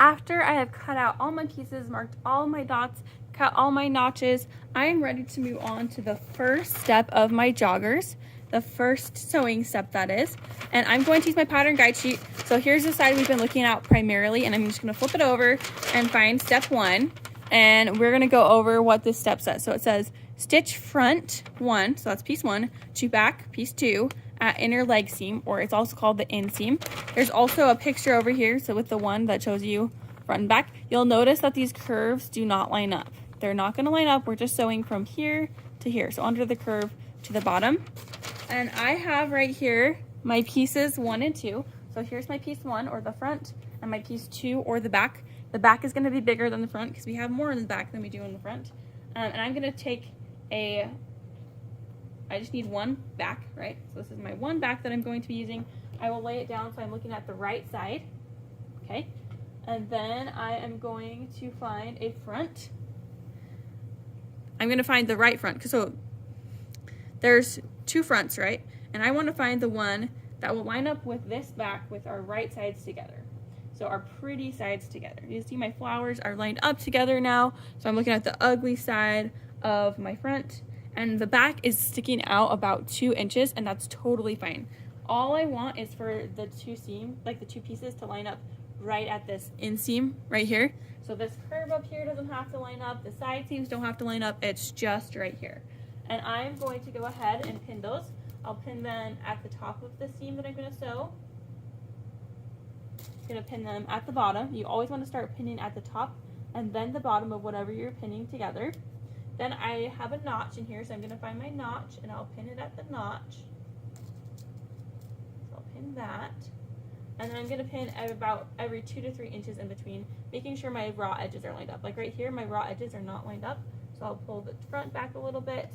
after I have cut out all my pieces, marked all my dots, cut all my notches, I am ready to move on to the first step of my joggers, the first sewing step that is. And I'm going to use my pattern guide sheet. So here's the side we've been looking at primarily, and I'm just gonna flip it over and find step 1. And we're gonna go over what this step says. So it says stitch front 1, so that's piece 1, to back piece 2 at inner leg seam, or it's also called the inseam. There's also a picture over here, so with the one that shows you front and back, you'll notice that these curves do not line up. They're not gonna line up. We're just sewing from here to here, so under the curve to the bottom. And I have right here my pieces 1 and 2. So here's my piece 1, or the front, and my piece 2, or the back. The back is gonna be bigger than the front because we have more in the back than we do in the front. And I'm gonna take I just need one back, right? So this is my one back that I'm going to be using. I will lay it down so I'm looking at the right side, okay? And then I am going to find a front. I'm gonna find the right front, so there's 2 fronts, right? And I wanna find the one that will line up with this back with our right sides together. So our pretty sides together. You see my flowers are lined up together now. So I'm looking at the ugly side of my front, and the back is sticking out about 2 inches, and that's totally fine. All I want is for the 2 seam, like the 2 pieces, to line up right at this inseam right here. So this curve up here doesn't have to line up, the side seams don't have to line up, it's just right here. And I'm going to go ahead and pin those. I'll pin them at the top of the seam that I'm gonna sew. I'm gonna pin them at the bottom. You always wanna start pinning at the top and then the bottom of whatever you're pinning together. Then I have a notch in here, so I'm gonna find my notch and I'll pin it at the notch. So I'll pin that. And then I'm gonna pin at about every 2 to 3 inches in between, making sure my raw edges are lined up. Like right here, my raw edges are not lined up. So I'll pull the front back a little bit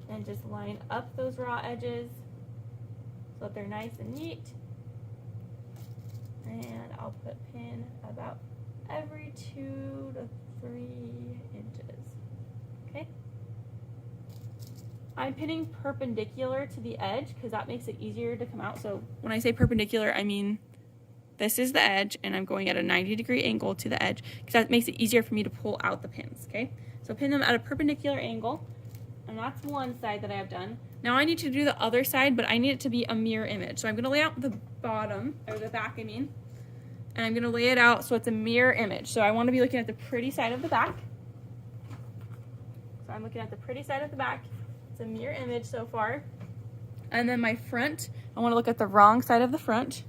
and just line up those raw edges so that they're nice and neat. And I'll put pin about every 2 to 3 inches. Okay. I'm pinning perpendicular to the edge because that makes it easier to come out. So when I say perpendicular, I mean this is the edge and I'm going at a 90-degree angle to the edge because that makes it easier for me to pull out the pins, okay? So pin them at a perpendicular angle, and that's one side that I have done. Now I need to do the other side, but I need it to be a mirror image. So I'm gonna lay out the bottom, or the back I mean, and I'm gonna lay it out so it's a mirror image. So I wanna be looking at the pretty side of the back. So I'm looking at the pretty side of the back. It's a mirror image so far. And then my front, I wanna look at the wrong side of the front.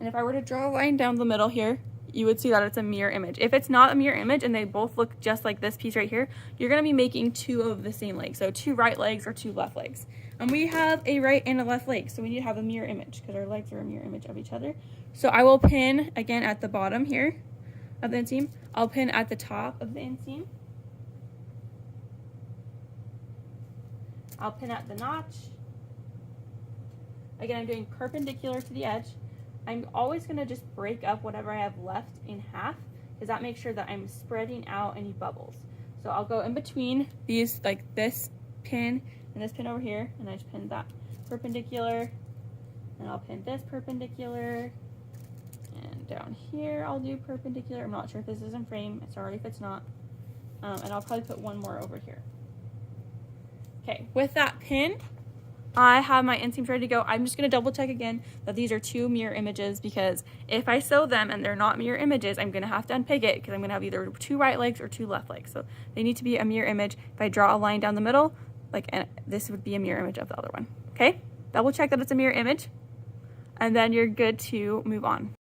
And if I were to draw a line down the middle here, you would see that it's a mirror image. If it's not a mirror image and they both look just like this piece right here, you're gonna be making 2 of the same leg. So 2 right legs or 2 left legs. And we have a right and a left leg, so we need to have a mirror image because our legs are a mirror image of each other. So I will pin again at the bottom here of the inseam. I'll pin at the top of the inseam. I'll pin at the notch. Again, I'm doing perpendicular to the edge. I'm always gonna just break up whatever I have left in half because that makes sure that I'm spreading out any bubbles. So I'll go in between these, like this pin and this pin over here, and I just pin that perpendicular, and I'll pin this perpendicular, and down here I'll do perpendicular. I'm not sure if this is in frame, sorry if it's not, and I'll probably put one more over here. Okay, with that pin, I have my inseams ready to go. I'm just gonna double check again that these are 2 mirror images because if I sew them and they're not mirror images, I'm gonna have to unpeg it because I'm gonna have either 2 right legs or 2 left legs. So they need to be a mirror image. If I draw a line down the middle, like this would be a mirror image of the other one, okay? Double check that it's a mirror image and then you're good to move on.